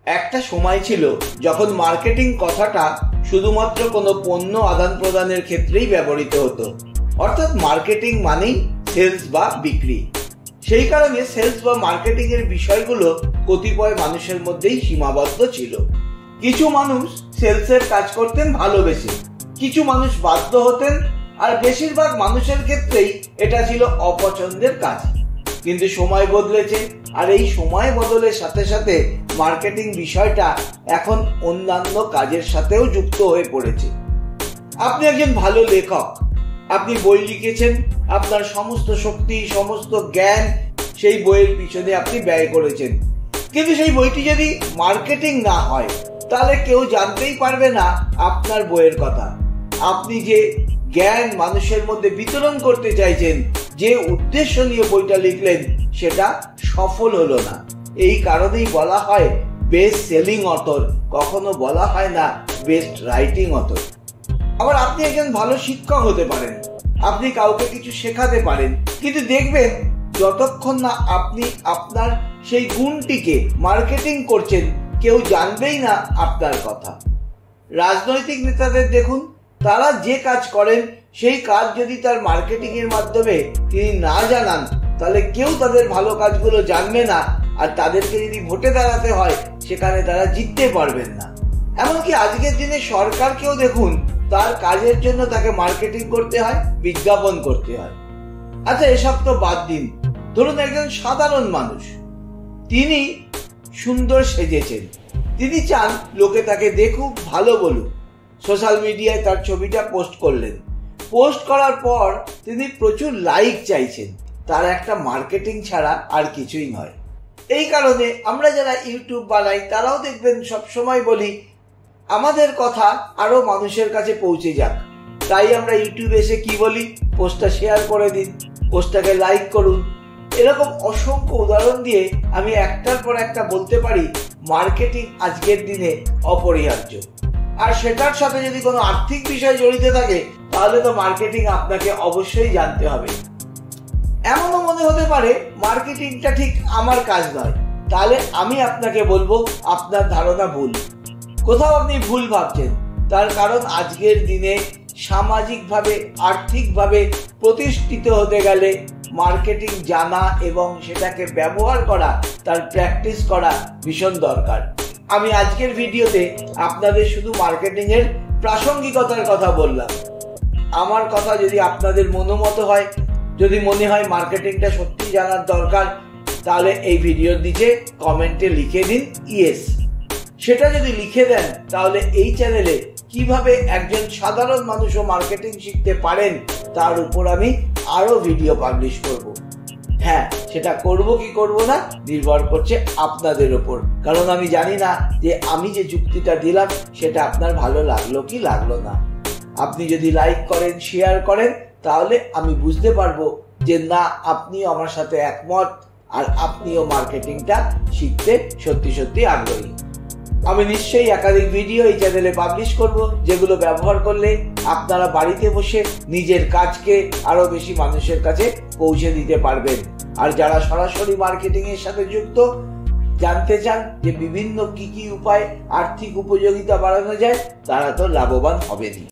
একটা সময় ছিল যখন মার্কেটিং কথাটা শুধুমাত্র কোনো পণ্য আদান প্রদানের ক্ষেত্রেই ব্যবহৃত হতো, অর্থাৎ মার্কেটিং মানেই সেলস বা বিক্রি। সেই কারণে সেলস বা মার্কেটিং এর বিষয়গুলো কতিপয় মানুষের মধ্যেই সীমাবদ্ধ ছিল। কিছু মানুষ সেলসের কাজ করতেন ভালোবেসে, কিছু মানুষ বাধ্য হতেন, আর বেশিরভাগ মানুষের ক্ষেত্রেই এটা ছিল অপছন্দের কাজ। কিন্তু সময় বদলেছে, আর এই সময় বদলের সাথে সাথে মার্কেটিং বিষয়টা এখন অন্যান্য কাজের সাথেও যুক্ত হয়ে পড়েছে। আপনি একজন ভালো লেখক, আপনি বই লিখেছেন, আপনার সমস্ত শক্তি, সমস্ত জ্ঞান সেই বইয়ের পিছনে আপনি ব্যয় করেছেন, কিন্তু সেই বইটি যদি মার্কেটিং না হয় তাহলে কেউ জানতেই পারবে না আপনার বইয়ের কথা। আপনি যে জ্ঞান মানুষের মধ্যে বিতরণ করতে চাইছেন, যে উদ্দেশ্য নিয়ে বইটা লিখলেন, সেটা সফল হলো না। এই কারণেই বলা হয় বেস্ট সেলিং অথর, কখনো বলা হয় না বেস্ট রাইটিং অথর। আবার আপনি একজন ভালো শিক্ষক হতে পারেন, আপনি কাউকে কিছু শেখাতে পারেন, কিন্তু দেখবেন যতক্ষণ না আপনি আপনার সেই গুণটিকে মার্কেটিং করছেন, কেউ জানবেই না আপনার কথা। রাজনৈতিক নেতাদের দেখুন, তারা যে কাজ করেন সেই কাজ যদি তার মার্কেটিং এর মাধ্যমে তিনি না জানান, তাহলে কেউ তাদের ভালো কাজগুলো জানবে না, আর তাদেরকে যদি ভোটে দাঁড়াতে হয় সেখানে তারা জিততে পারবেন না। এমনকি আজকের দিনে সরকারকেও দেখুন, তার কাজের জন্য তাকে মার্কেটিং করতে হয়, বিজ্ঞাপন করতে হয়। আচ্ছা, এসব তো বাদ দিন, ধরুন একজন সাধারণ মানুষ, তিনি সুন্দর সেজেছেন, তিনি চান লোকে তাকে দেখুক, ভালো বলুক, সোশ্যাল মিডিয়ায় তার ছবিটা পোস্ট করলেন। পোস্ট করার পর তিনি প্রচুর লাইক চাইছেন, তার একটা মার্কেটিং ছাড়া আর কিছুই নয়। এই কারণে আমরা যারা ইউটিউব বানাই তারাও দেখবেন সবসময় বলি আমাদের কথা আরো মানুষের কাছে পৌঁছে যাক। তাই আমরা ইউটিউবে এসে কি বলি, পোস্টটা শেয়ার করে দিন, পোস্টটাকে লাইক করুন। এরকম অসংখ্য উদাহরণ দিয়ে আমি একটার পর একটা বলতে পারি মার্কেটিং আজকের দিনে অপরিহার্য। আর সেটার সাথে যদি কোনো আর্থিক বিষয় জড়িত থাকে, তাহলে তো মার্কেটিং আপনাকে অবশ্যই জানতে হবে। এমনও মনে হতে পারে মার্কেটিংটা ঠিক আমার কাজ নয়, তাহলে আমি আপনাকে বলবো আপনার ধারণা ভুল। কোথাও আপনি ভুল ভাবছেন, তার কারণ আজকের দিনে সামাজিকভাবে, আর্থিকভাবে প্রতিষ্ঠিত হতে গেলে মার্কেটিং জানা এবং সেটাকে ব্যবহার করা, তার প্র্যাকটিস করা ভীষণ দরকার। আমি আজকের ভিডিওতে আপনাদের শুধু মার্কেটিং এর প্রাসঙ্গিকতার কথা বললাম। আমার কথা যদি আপনাদের মনোমত হয়, যদি মনে হয় মার্কেটিংটা সত্যি জানার দরকার, তাহলে এই ভিডিওর নিচে কমেন্টে লিখে দিন ইয়েস। সেটা যদি লিখে দেন, তাহলে এই চ্যানেলে কিভাবে একজন সাধারণ মানুষও মার্কেটিং শিখতে পারেন তার উপর আমি আরো ভিডিও পাবলিশ করব। হ্যাঁ, সেটা করব কি করব না নির্ভর করছে আপনাদের উপর, কারণ আমি জানি না যে আমি যে যুক্তিটা দিলাম সেটা আপনার ভালো লাগলো কি লাগলো না। আপনি যদি লাইক করেন, শেয়ার করেন, তাহলে আমি বুঝতে পারবো যে না, আপনিও আমার সাথে একমত, আর আপনিও মার্কেটিংটা শিখতে সত্যি সত্যি আগ্রহী। আমি নিশ্চয়ই একাধিক ভিডিও এই চ্যানেলে পাবলিশ করব, যেগুলো ব্যবহার করলে আপনারা বাড়িতে বসে নিজের কাজকে আরো বেশি মানুষের কাছে পৌঁছে দিতে পারবেন। আর যারা সরাসরি মার্কেটিং এর সাথে যুক্ত, জানতে চান যে বিভিন্ন কি কি উপায় আর্থিক উপযোগিতা বাড়ানো যায়, তারা তো লাভবান হবেনই।